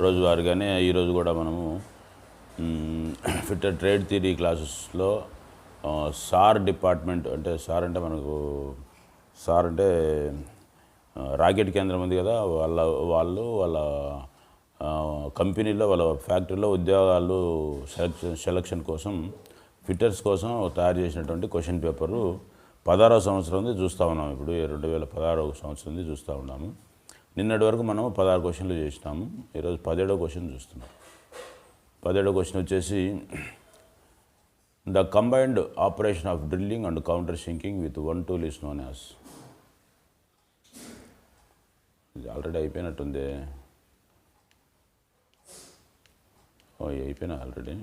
రోజువారీగానే ఈరోజు కూడా మనము ఫిట్టర్ ట్రేడ్ థియరీ క్లాసెస్లో సార్ డిపార్ట్మెంట్ అంటే సార్ అంటే మనకు సార్ అంటే రాకెట్ కేంద్రం ఉంది కదా, వాళ్ళ కంపెనీలో వాళ్ళ ఫ్యాక్టరీలో ఉద్యోగాలు సెలక్షన్ కోసం ఫిట్టర్స్ కోసం తయారు చేసినటువంటి క్వశ్చన్ పేపరు 16వ సంవత్సరం చూస్తూ ఉన్నాము. ఇప్పుడు 2016వ సంవత్సరం చూస్తూ ఉన్నాము. నిన్నటి వరకు మనం 16 క్వశ్చన్లు చేసినాము. ఈరోజు 17వ క్వశ్చన్ చూస్తున్నాం. 17వ క్వశ్చన్ వచ్చేసి the combined operation of drilling and counter sinking with one tool is known as. ఇది ఆల్రెడీ అయిపోయినట్టుంది. అయిపోయినా ఆల్రెడీ.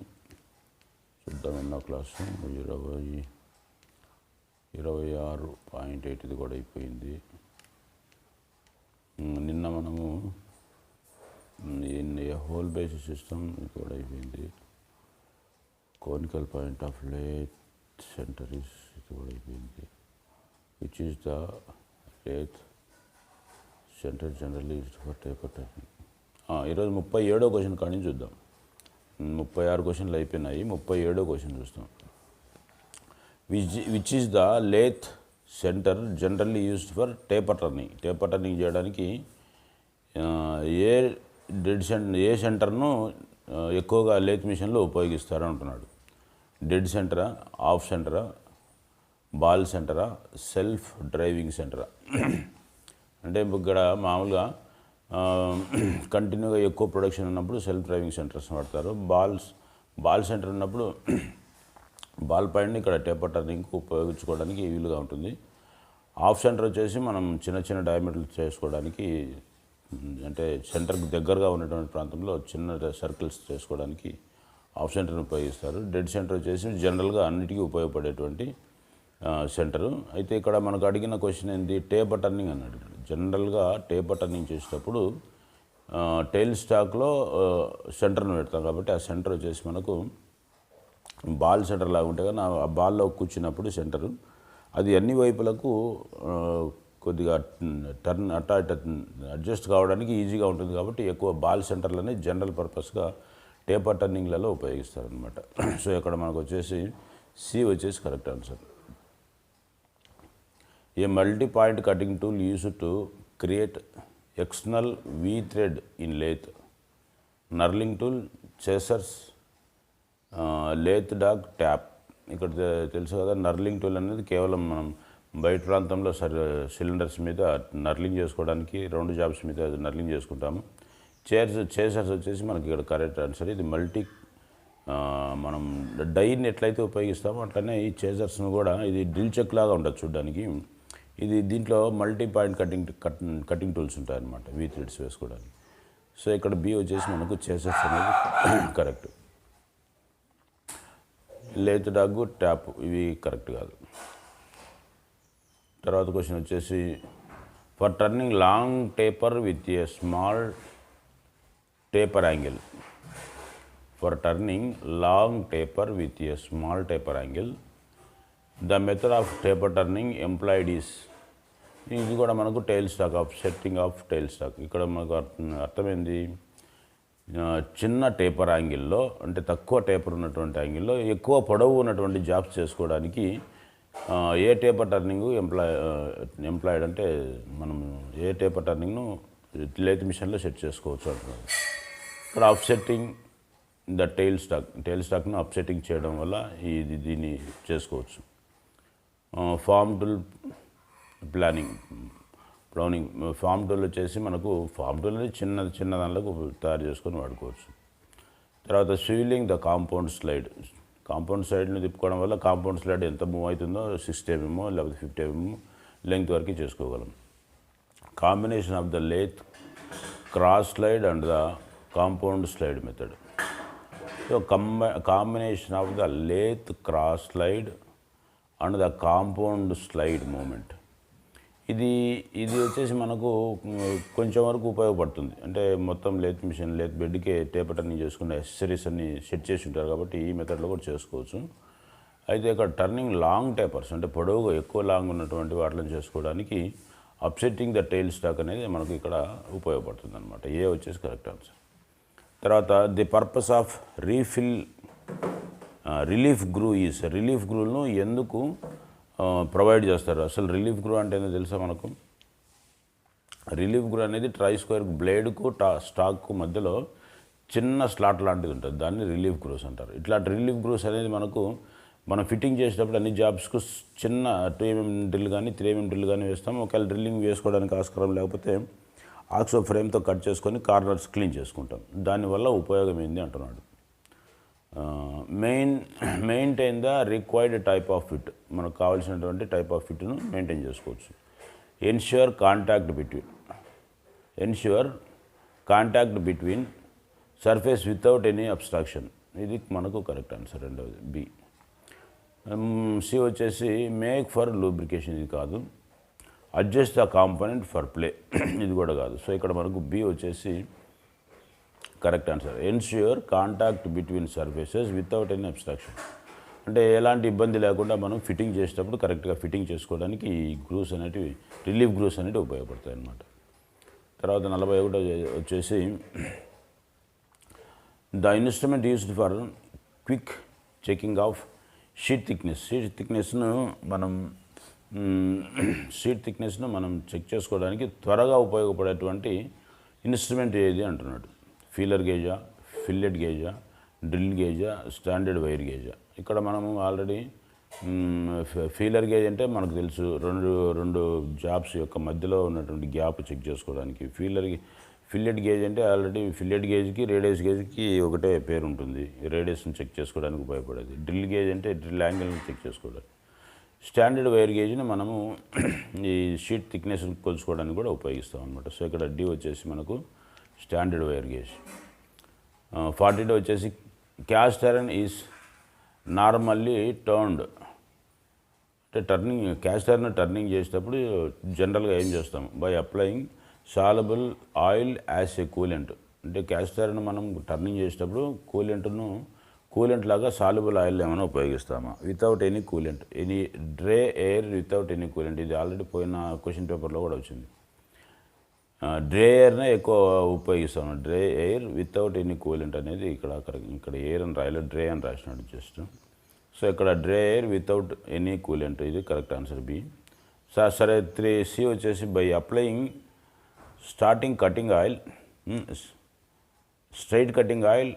చూద్దాం ఎన్నో క్లాసు. 26.8 ఇది కూడా అయిపోయింది. నిన్న మనము హోల్ బేసిస్ సిస్టమ్ ఇది కూడా అయిపోయింది. Conical point of lathe centre ఇది కూడా అయిపోయింది. Which is the lathe centre generally used for taper turning. ఈరోజు 37వ క్వశ్చన్ కానీ చూద్దాం. 36 క్వశ్చన్లు అయిపోయినాయి. 37వ క్వశ్చన్ చూస్తాం. Which is the lathe centre generally used for taper turning. Taper turning చేయడానికి ఏ సెంటర్ను ఎక్కువగా లేత్ మిషన్లో ఉపయోగిస్తారు అంటున్నాడు. డెడ్ సెంటరా, ఆఫ్ సెంటరా, బాల్ సెంటరా, సెల్ఫ్ డ్రైవింగ్ సెంటరా. అంటే ఇక్కడ మామూలుగా కంటిన్యూగా ఎక్కువ ప్రొడక్షన్ ఉన్నప్పుడు సెల్ఫ్ డ్రైవింగ్ సెంటర్స్ వాడతారు. బాల్ సెంటర్ ఉన్నప్పుడు బాల్ పాయింట్ని ఇక్కడ టేపర్ టర్నింగ్కి ఉపయోగించుకోవడానికి వీలుగా ఉంటుంది. ఆఫ్ సెంటర్ వచ్చేసి మనం చిన్న చిన్న డయామీటర్లు చేసుకోవడానికి, అంటే సెంటర్కి దగ్గరగా ఉన్నటువంటి ప్రాంతంలో చిన్న సర్కిల్స్ చేసుకోవడానికి ఆఫ్ సెంటర్ని ఉపయోగిస్తారు. డెడ్ సెంటర్ వచ్చేసి జనరల్గా అన్నిటికీ ఉపయోగపడేటువంటి సెంటరు. అయితే ఇక్కడ మనకు అడిగిన క్వశ్చన్ ఏంటి? టేపర్ టర్నింగ్ అన్నాడు. జనరల్గా టేపర్ టర్నింగ్ చేసేటప్పుడు టైల్ స్టాక్లో సెంటర్ను పెడతాం కాబట్టి ఆ సెంటర్ వచ్చేసి మనకు బాల్ సెంటర్ లాగా ఉంటుంది. కానీ ఆ బాల్లో కూర్చున్నప్పుడు సెంటరు అది అన్ని వైపులకు కొద్దిగా టర్న్ అడ్జస్ట్ కావడానికి ఈజీగా ఉంటుంది కాబట్టి ఎక్కువ బాల్ సెంటర్లని జనరల్ పర్పస్గా టేపర్ టర్నింగ్లలో ఉపయోగిస్తారనమాట. సో ఇక్కడ మనకు వచ్చేసి సి వచ్చేసి correct answer. A multi-point cutting tool used to create external V-thread in lathe. Knurling tool, chasers, lathe dog, tap. ఇక్కడ తెలుసు కదా, నర్లింగ్ టూల్ అనేది కేవలం మనం బయట ప్రాంతంలో సిలిండర్స్ మీద నర్లింగ్ చేసుకోవడానికి, రౌండ్ జాబ్స్ మీద నర్లింగ్ చేసుకుంటాము. చేసర్స్ వచ్చేసి మనకి ఇక్కడ కరెక్ట్ ఆన్సర్. ఇది మనం డైని ఎట్లయితే ఉపయోగిస్తామో అట్లనే ఈ చేసర్స్ను కూడా, ఇది డ్రిల్ చెక్ లాగా ఉండదు చూడడానికి. ఇది దీంట్లో మల్టీ పాయింట్ కటింగ్ టూల్స్ ఉంటాయన్నమాట, వీ థ్రెడ్స్ వేసుకోవడానికి. సో ఇక్కడ బి వచ్చేసి మనకు చేసర్స్ అనేది కరెక్ట్. లేత్ డాగ్, ట్యాప్ ఇవి కరెక్ట్ కాదు. తర్వాత క్వశ్చన్ వచ్చేసి for turning long taper with a small taper angle. For turning long taper with a small taper angle the method of taper turning employed is. ఇది కూడా మనకు tile stock of setting off tile stock. ఇక్కడ మనకు అర్థమైంది, చిన్న taper యాంగిల్లో అంటే తక్కువ టేపర్ ఉన్నటువంటి యాంగిల్లో ఎక్కువ పొడవు ఉన్నటువంటి జాబ్స్ చేసుకోవడానికి ఏ టేపర్ టర్నింగ్ ఎంప్లాయిడ్ అంటే మనం ఏ టేపర్ టర్నింగ్ను లేత్ మిషన్లో సెట్ చేసుకోవచ్చు అంటున్నారు. ఇక్కడ అప్సెట్టింగ్ ద టైల్ స్టాక్ను అప్సెట్టింగ్ చేయడం వల్ల దీన్ని చేసుకోవచ్చు. ఫామ్ టూల్ ప్లానింగ్ ప్లౌనింగ్. ఫామ్ టూల్ వచ్చేసి మనకు ఫామ్ టూల్ అనేది చిన్న దానిలకు తయారు చేసుకొని వాడుకోవచ్చు. తర్వాత స్వివలింగ్ ద కాంపౌండ్ స్లైడ్. కాంపౌండ్ స్లైడ్ని తిప్పుకోవడం వల్ల కాంపౌండ్ స్లైడ్ ఎంత మూవ్ అవుతుందో 60 mm లేకపోతే 50 mm లెంగ్త్ వరకు చేసుకోగలం. Combination of the lathe cross slide and the compound slide method. So combination of the lathe cross slide and the compound slide movement. ఇది వచ్చేసి మనకు కొంచెం వరకు ఉపయోగపడుతుంది. అంటే మొత్తం లేత్ మిషన్, లేత్ బెడ్కే టేపర్ టర్నింగ్ చేసుకున్న యాక్సెసరీస్ అన్ని సెట్ చేసి ఉంటారు కాబట్టి ఈ మెథడ్లో కూడా చేసుకోవచ్చు. అయితే ఇక్కడ టర్నింగ్ లాంగ్ టేపర్స్ అంటే పొడవుగా ఎక్కువ లాంగ్ ఉన్నటువంటి వాటిని చేసుకోవడానికి అప్సెట్టింగ్ ద టైల్ స్టాక్ అనేది మనకు ఇక్కడ ఉపయోగపడుతుంది అనమాట. ఏ వచ్చేసి కరెక్ట్ ఆన్సర్. తర్వాత the purpose of relief groove is, relief గ్రూను ఎందుకు ప్రొవైడ్ చేస్తారు? అసలు రిలీఫ్ గ్రూ అంటే ఏందో తెలుసా మనకు? రిలీఫ్ గ్రూ అనేది ట్రై స్క్వేర్ బ్లేడ్కు స్టాక్కు మధ్యలో చిన్న స్లాట్ లాంటిది ఉంటుంది, దాన్ని రిలీఫ్ గ్రూస్ అంటారు. ఇట్లాంటి రిలీఫ్ గ్రూస్ అనేది మనం ఫిట్టింగ్ చేసేటప్పుడు అన్ని జాబ్స్కు చిన్న 2 mm డ్రిల్ కానీ 3 mm డ్రిల్ కానీ వేస్తాం. ఒకవేళ డ్రిల్లింగ్ వేసుకోవడానికి ఆస్కారం లేకపోతే ఆక్సో ఫ్రేమ్తో కట్ చేసుకొని కార్నర్స్ క్లీన్ చేసుకుంటాం. దానివల్ల ఉపయోగం ఏంది అంటున్నాడు. Maintain the required type of fit, మనకు కావాల్సినటువంటి టైప్ ఆఫ్ ఫిట్ను మెయింటైన్ చేసుకోవచ్చు. Ensure contact between surface without any abstraction, ఇది మనకు కరెక్ట్ ఆన్సర్ రెండవది బి. సి వచ్చేసి మేక్ ఫర్ లూబ్రికేషన్, ఇది కాదు. Adjust the component for play, ఇది కూడా కాదు. సో ఇక్కడ మనకు బి వచ్చేసి correct answer. Ensure contact between surfaces without any abstraction, అంటే ఎలాంటి ఇబ్బంది లేకుండా మనం ఫిట్టింగ్ చేసేటప్పుడు కరెక్ట్గా ఫిట్టింగ్ చేసుకోవడానికి ఈ గ్రూస్ అనేటివి, రిలీఫ్ గ్రూస్ అనేవి ఉపయోగపడతాయి అన్నమాట. తర్వాత 41 వచ్చేసి the instrument used for quick checking of sheet థిక్నెస్ను మనం చెక్ చేసుకోవడానికి త్వరగా ఉపయోగపడేటువంటి ఇన్స్ట్రుమెంట్ ఏది అంటున్నాడు. ఫీలర్ గేజా, ఫిల్లెట్ గేజా, డ్రిల్ గేజా, స్టాండర్డ్ వైర్ గేజా. ఇక్కడ మనము ఆల్రెడీ ఫీలర్ గేజ్ అంటే మనకు తెలుసు, రెండు జాబ్స్ యొక్క మధ్యలో ఉన్నటువంటి గ్యాప్ చెక్ చేసుకోవడానికి. ఫిల్లెట్ గేజ్ అంటే ఆల్రెడీ ఫిల్లెట్ గేజ్కి రేడియస్ గేజ్కి ఒకటే పేరు ఉంటుంది, రేడియస్ని చెక్ చేసుకోవడానికి ఉపయోగపడేది. డ్రిల్ గేజ్ అంటే డ్రిల్ యాంగిల్ని చెక్ చేసుకోవడానికి. స్టాండర్డ్ వైర్ గేజ్ని మనము ఈ షీట్ థిక్నెస్ని కొలుచుకోవడానికి కూడా ఉపయోగిస్తాం అనమాట. సో ఇక్కడ డి వచ్చేసి మనకు స్టాండర్డ్ వైర్ గేజ్. 42 వచ్చేసి cast iron is normally turned, అంటే క్యాస్ట్ ఐరన్ టర్నింగ్ చేసేటప్పుడు జనరల్గా ఏం చేస్తాం? By applying soluble oil as a coolant, అంటే క్యాస్ట్ ఐరన్ మనం టర్నింగ్ చేసేటప్పుడు కూలెంట్ లాగా సాల్యుబుల్ ఆయిల్ ఏమైనా ఉపయోగిస్తామా? Without any coolant, any dry air without any coolant, ఇది ఆల్రెడీ పోయిన క్వశ్చన్ పేపర్లో కూడా వచ్చింది. డ్రై ఎయిర్నే ఎక్కువ ఉపయోగిస్తాము, dry air without any coolant అనేది ఇక్కడ ఎయిర్ అని రాయలేదు, డ్రై అని రాసినాడు జస్ట్. సో ఇక్కడ dry air without any coolant, ఇది కరెక్ట్ ఆన్సర్ బి. సరే 3C వచ్చేసి by applying starting cutting oil straight cutting oil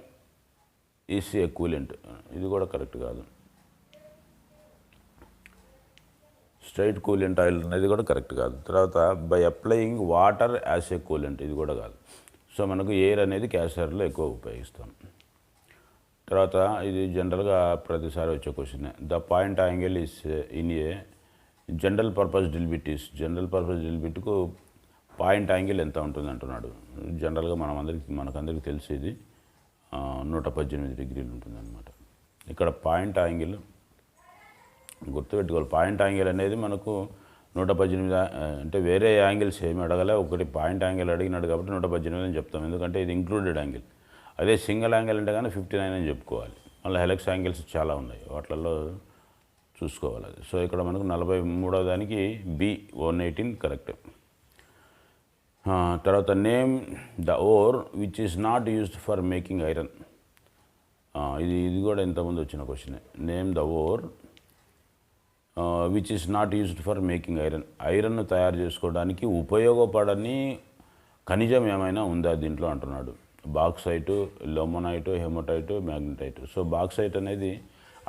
is a coolant, ఇది కూడా కరెక్ట్ కాదు. స్ట్రైట్ కూలెంట్ ఆయిల్ అనేది కూడా కరెక్ట్ కాదు. తర్వాత by applying water as a coolant, ఇది కూడా కాదు. సో మనకు ఎయిర్ అనేది క్యాస్టర్లో ఎక్కువ ఉపయోగిస్తాం. తర్వాత ఇది జనరల్గా ప్రతిసారి వచ్చే question. The point angle is in a general purpose drill bit is, general purpose drill బిట్కు పాయింట్ యాంగిల్ ఎంత ఉంటుంది అంటున్నాడు. జనరల్గా మనకందరికీ తెలిసేది 118 డిగ్రీలు ఉంటుంది అనమాట. ఇక్కడ పాయింట్ యాంగిల్ గుర్తుపెట్టుకోవాలి. పాయింట్ యాంగిల్ అనేది మనకు 118, అంటే వేరే యాంగిల్స్ ఏమి అడగలే, ఒకటి పాయింట్ యాంగిల్ అడిగినాడు కాబట్టి 118 అని చెప్తాం, ఎందుకంటే ఇది ఇంక్లూడెడ్ యాంగిల్. అదే సింగిల్ యాంగిల్ అంటే కానీ 59 అని చెప్పుకోవాలి. మళ్ళీ హెలెక్స్ యాంగిల్స్ చాలా ఉన్నాయి, వాటిల్లో చూసుకోవాలి అది. సో ఇక్కడ మనకు 43వ దానికి బి 118 కరెక్ట్. తర్వాత name the ore which is not used for making iron, ఇది కూడా ఇంతకుముందు వచ్చిన question. Name the ore which is not used for making ఐరన్ను తయారు చేసుకోవడానికి ఉపయోగపడని ఖనిజం ఏమైనా ఉందా దీంట్లో అంటున్నాడు. Bauxite, limonite, hematite, magnetite. So bauxite అనేది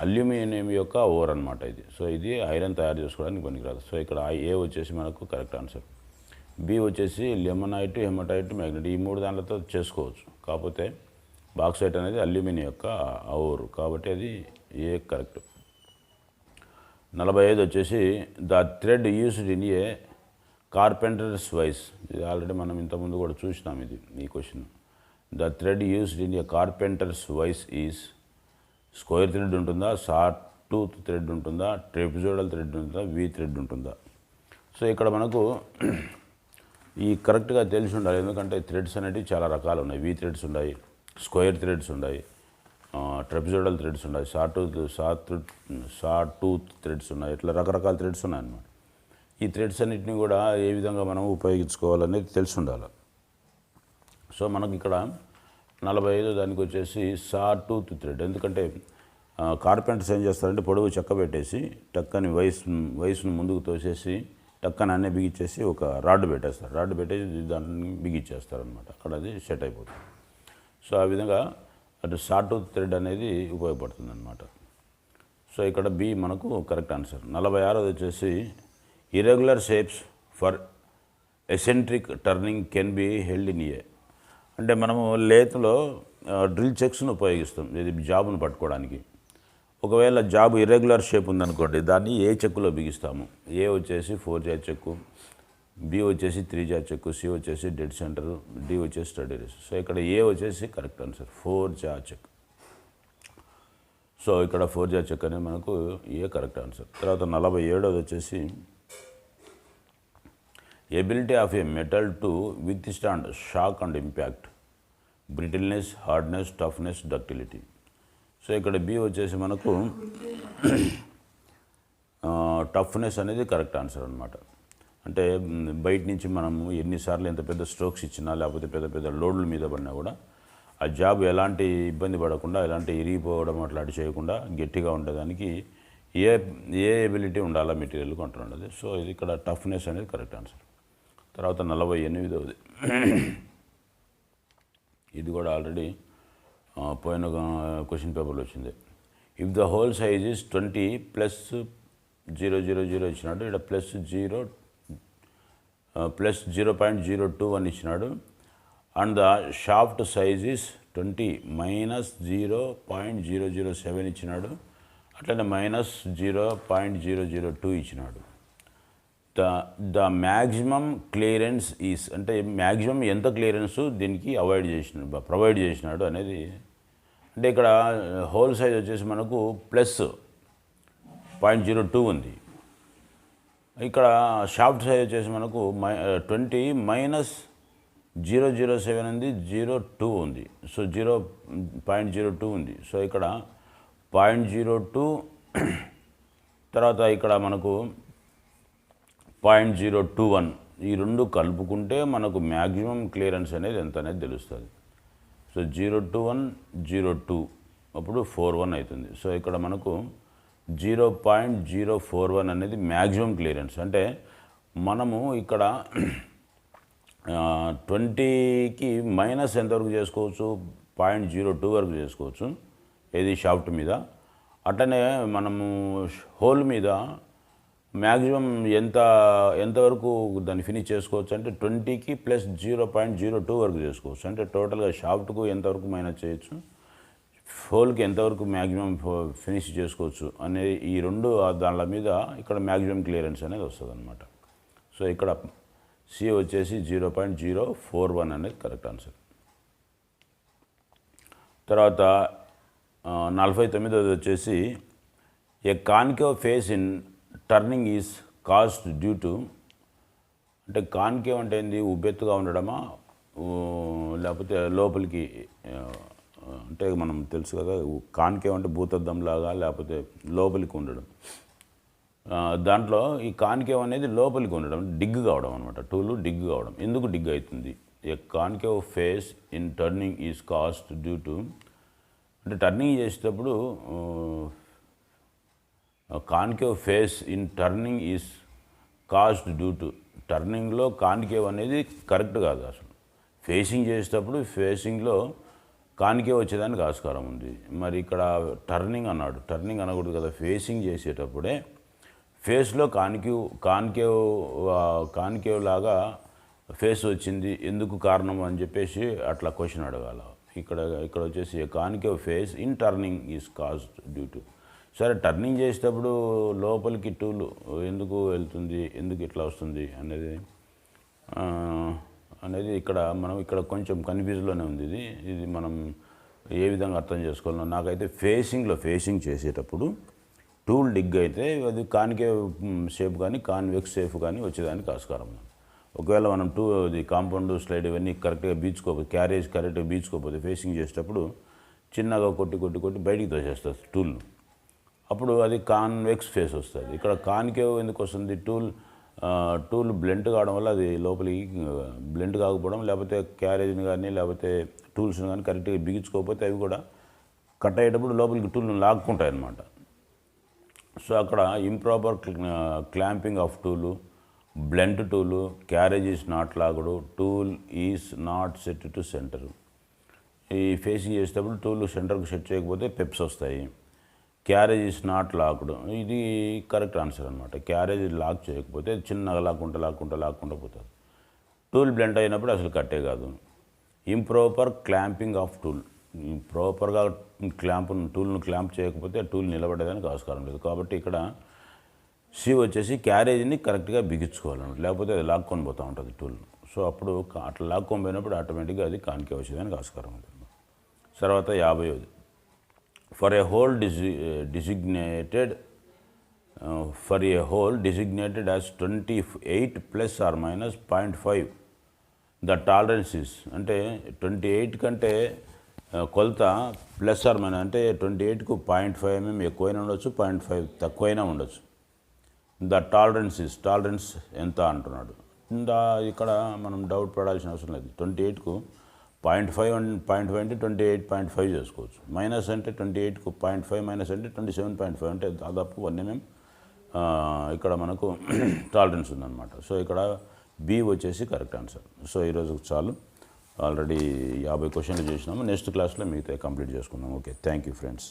అల్యూమినియం యొక్క ఓర్ అనమాట ఇది. సో ఇది ఐరన్ తయారు చేసుకోవడానికి పనికిరాదు. సో ఇక్కడ ఏ వచ్చేసి మనకు కరెక్ట్ ఆన్సర్. బి వచ్చేసి లెమోనైట్, హెమటైట్, మ్యాగ్నెట్, ఈ 3 దానిలతో చేసుకోవచ్చు. కాకపోతే బాక్సైట్ అనేది అల్యూమినియం యొక్క ఓర్, కాబట్టి అది ఏ కరెక్ట్. 45 వచ్చేసి the thread used in a carpenter's vice, ఇది ఆల్రెడీ మనం ఇంతకుముందు కూడా చూసినాం ఇది ఈ question. The thread used in a carpenter's vice is square thread ఉంటుందా, షార్ట్ టూత్ థ్రెడ్ ఉంటుందా, ట్రెపెజోయిడల్ థ్రెడ్ ఉంటుందా, వి థ్రెడ్ ఉంటుందా? సో ఇక్కడ మనకు ఈ కరెక్ట్గా తెలిసి ఉండాలి, ఎందుకంటే థ్రెడ్స్ అనేవి చాలా రకాలు ఉన్నాయి. వి థ్రెడ్స్ ఉన్నాయి, స్క్వేర్ థ్రెడ్స్ ఉన్నాయి, ట్రెపెజోయిడల్ థ్రెడ్స్ ఉన్నాయి, షార్ట్ టూత్ థ్రెడ్స్ ఉన్నాయి, ఇట్లా రకరకాల థ్రెడ్స్ ఉన్నాయి అన్నమాట. ఈ థ్రెడ్స్ అన్నిటిని కూడా ఏ విధంగా మనం ఉపయోగించుకోవాలనేది తెలిసి ఉండాలి. సో మనకి ఇక్కడ 45 దానికి వచ్చేసి సా టూత్ థ్రెడ్. ఎందుకంటే కార్పెంటర్స్ ఏం చేస్తారంటే పొడవు చెక్క పెట్టేసి టక్కని వయసును ముందుకు తోసేసి టక్కని అన్నీ బిగించేసి ఒక రాడ్ పెట్టేస్తారు. రాడ్ పెట్టేసి దాన్ని బిగించేస్తారనమాట. అక్కడ అది సెట్ అయిపోతుంది. సో ఆ విధంగా అటు సా టూత్ థ్రెడ్ అనేది ఉపయోగపడుతుంది అనమాట. సో ఇక్కడ బి మనకు కరెక్ట్ ఆన్సర్. 46 వచ్చేసి irregular shapes for eccentric turning can be held in a. అంటే మనము లేత్లో డ్రిల్ చెక్స్ను ఉపయోగిస్తాం ఇది జాబును పట్టుకోవడానికి. ఒకవేళ జాబ్ ఇర్రెగ్యులర్ షేప్ ఉందనుకోండి, దాన్ని ఏ చెక్కులో బిగిస్తాము. ఏ వచ్చేసి 4 జార్ చెక్కు, బి వచ్చేసి 3 జార్ చెక్కు, సి వచ్చేసి డెడ్ సెంటర్, డి వచ్చేసి స్టడీ రేస్. సో ఇక్కడ ఏ వచ్చేసి correct answer 4 jaw chuck. So ఇక్కడ 4 జార్ చెక్ అనేది మనకు ఏ కరెక్ట్ ఆన్సర్. తర్వాత 47 వచ్చేసి ability of A metal to with stand shock and impact, brittleness, hardness, toughness, ductility. So ఇక్కడ బి వచ్చేసి మనకు టఫ్నెస్ అనేది కరెక్ట్ ఆన్సర్ అనమాట. అంటే బయట నుంచి మనము ఎన్నిసార్లు ఎంత పెద్ద స్ట్రోక్స్ ఇచ్చినా లేకపోతే పెద్ద పెద్ద లోడ్ల మీద పడినా కూడా ఆ జాబ్ ఎలాంటి ఇబ్బంది పడకుండా, ఎలాంటి ఇరిగిపోవడం అట్లాంటి చేయకుండా గట్టిగా ఉండడానికి ఏ ఎబిలిటీ ఉండాలా మెటీరియల్కు అంటున్నది. సో ఇది ఇక్కడ టఫ్నెస్ అనేది కరెక్ట్ ఆన్సర్. తర్వాత 48వ ఇది కూడా ఆల్రెడీ పోయిన క్వశ్చన్ పేపర్లో వచ్చింది. If the whole size is 20 plus 000 ఇచ్చినాడు, ఇక్కడ ప్లస్ 0.021 ఇచ్చినాడు. And the shaft size is 20 minus 0.007 ఇచ్చినాడు. అట్లనే మైనస్ 0.002 ఇచ్చినాడు. ద మ్యాక్సిమం క్లియరెన్స్ ఈస్ అంటే మ్యాక్సిమం ఎంత క్లియరెన్స్ దీనికి ప్రొవైడ్ చేసినాడు అనేది. అంటే ఇక్కడ హోల్ సైజ్ వచ్చేసి మనకు ప్లస్ 0.02 ఉంది. ఇక్కడ షాఫ్ట్ సైజ్ వచ్చేసి మనకు 20 మైనస్ 007 ఉంది, 02 ఉంది. సో 0.02 ఉంది. సో ఇక్కడ 0.02 తర్వాత ఇక్కడ మనకు 0.021 ఈ రెండు కలుపుకుంటే మనకు మ్యాక్సిమం క్లియరెన్స్ అనేది ఎంత అనేది తెలుస్తుంది. సో 021 02 అప్పుడు 41 అవుతుంది. సో ఇక్కడ మనకు 0.041 అనేది మ్యాక్సిమం క్లియరెన్స్. అంటే మనము ఇక్కడ 20కి మైనస్ ఎంతవరకు చేసుకోవచ్చు, 0.02 వరకు చేసుకోవచ్చు ఏది షాఫ్ట్ మీద. అట్లనే మనము హోల్ మీద మ్యాక్సిమం ఎంతవరకు దాన్ని ఫినిష్ చేసుకోవచ్చు అంటే 20కి ప్లస్ 0.02 వరకు చేసుకోవచ్చు. అంటే టోటల్గా షాఫ్ట్కు ఎంతవరకు మైనస్ చేయొచ్చు, హోల్కి ఎంతవరకు మ్యాక్సిమం ఫినిష్ చేసుకోవచ్చు అనేది ఈ రెండు దానిల మీద ఇక్కడ మ్యాక్సిమం క్లియరెన్స్ అనేది వస్తుంది అనమాట. సో ఇక్కడ సి వచ్చేసి 0.041 అనేది కరెక్ట్ ఆన్సర్. తర్వాత 49వ వచ్చేసి a concave face in turning is caused due to. అంటే కాన్కేవ్ అంటే ఏంది, ఉబ్బెత్తుగా ఉండడమా లేకపోతే లోపలికి అంటే మనం తెలుసు కదా కాన్కేవ్ అంటే భూతద్దంలాగా లేకపోతే లోపలికి ఉండడం. దాంట్లో ఈ కాన్కేవ్ అనేది లోపలికి ఉండడం, డిగ్ కావడం అనమాట. టూలు డిగ్ కావడం. ఎందుకు డిగ్ అవుతుంది? A concave face in turning is caused due to అంటే టర్నింగ్ చేసేటప్పుడు concave face in turning is caused due to. టర్నింగ్లో కాన్కేవ్ అనేది కరెక్ట్ కాదు అసలు. ఫేసింగ్ చేసేటప్పుడు ఫేసింగ్లో కాన్కేవ్ వచ్చేదానికి ఆస్కారం ఉంది. మరి ఇక్కడ టర్నింగ్ అన్నాడు, టర్నింగ్ అనకూడదు కదా. ఫేసింగ్ చేసేటప్పుడే ఫేస్లో కాన్కేవ్ లాగా ఫేస్ వచ్చింది, ఎందుకు కారణం అని చెప్పేసి అట్లా క్వశ్చన్ అడగాల. ఇక్కడ వచ్చేసి concave face in turning is caused due to. సరే, టర్నింగ్ చేసేటప్పుడు లోపలికి టూల్ ఎందుకు వెళ్తుంది, ఎందుకు ఇట్లా వస్తుంది అనేది ఇక్కడ కొంచెం కన్ఫ్యూజ్లోనే ఉంది. ఇది మనం ఏ విధంగా అర్థం చేసుకోవాలో నాకైతే ఫేసింగ్ చేసేటప్పుడు టూల్ డిగ్ అయితే అది కాన్కేవ్ షేప్ కానీ కాన్వెక్స్ షేప్ కానీ వచ్చేదానికి ఆస్కారం ఉంది. ఒకవేళ మనం ఇది కాంపౌండ్ స్లైడ్ ఇవన్నీ కరెక్ట్గా బీచుకోకపోతే, క్యారేజ్ కరెక్ట్గా బీచుకోకపోతే ఫేసింగ్ చేసేటప్పుడు చిన్నగా కొట్టి బయటికి తోసేస్తుంది టూల్ను. అప్పుడు అది కాన్వెక్స్ ఫేస్ వస్తుంది. ఇక్కడ కాన్కేవ్ ఎందుకు వస్తుంది? టూల్ టూల్ బ్లెంట్ కావడం వల్ల అది లోపలికి బ్లెంట్ కాకపోవడం, లేకపోతే క్యారేజ్ని కానీ లేకపోతే టూల్స్ని కానీ కరెక్ట్గా బిగించుకోకపోతే అవి కూడా కట్ అయ్యేటప్పుడు లోపలికి టూల్ని లాక్కుంటాయి అన్నమాట. సో అక్కడ improper clamping of tool, blunt tool, carriage is not లాగుడు, tool is not set to centre. ఈ ఫేసింగ్ చేసేటప్పుడు టూల్ సెంటర్కి సెట్ చేయకపోతే పెప్స్ వస్తాయి. క్యారేజ్ ఈజ్ నాట్ లాక్డ్, ఇది కరెక్ట్ ఆన్సర్ అనమాట. క్యారేజ్ లాక్ చేయకపోతే చిన్నగా లాక్కుంటా పోతుంది. టూల్ బ్లెంట్ అయినప్పుడు అసలు కట్టే కాదు. ఇంప్రాపర్ క్లాంపింగ్ ఆఫ్ టూల్, ప్రాపర్గా టూల్ను క్లాంప్ చేయకపోతే టూల్ నిలబడేదానికి ఆస్కారం లేదు. కాబట్టి ఇక్కడ సి వచ్చేసి క్యారేజీని కరెక్ట్గా బిగించుకోవాలన్నమాట, లేకపోతే అది లాక్కొని పోతూ ఉంటుంది టూల్. సో అప్పుడు అట్లా లాక్కొని పోయినప్పుడు ఆటోమేటిక్గా అది కాన్కే వచ్చేదానికి ఆస్కారం ఉంటుంది. తర్వాత 50ది, for a hole designated as 28 plus or minus 0.5 the tolerance is, అంటే 28 కంటే కొలత ప్లస్ ఆర్ మైనస్, అంటే 28కు 0.5 mm ఎక్కువైనా ఉండొచ్చు, 0.5 తక్కువైనా ఉండొచ్చు. ద టాలరెన్స్ ఎంత అంటున్నాడు. ఇక్కడ మనం డౌట్ పడాల్సిన అవసరం లేదు. 28కు 0.5 అంటే 28.5 చేసుకోవచ్చు. మైనస్ అంటే 28కు 0.5 మైనస్ అంటే 27.5, అంటే దాదాపు 1 mm ఇక్కడ మనకు టాలరెన్స్ ఉందన్నమాట. సో ఇక్కడ బి వచ్చేసి కరెక్ట్ ఆన్సర్. సో ఈరోజుకు చాలు, ఆల్రెడీ 50 క్వశ్చన్లు చేసినాము. నెక్స్ట్ క్లాస్లో మిగతా కంప్లీట్ చేసుకుందాం. Okay, thank you friends.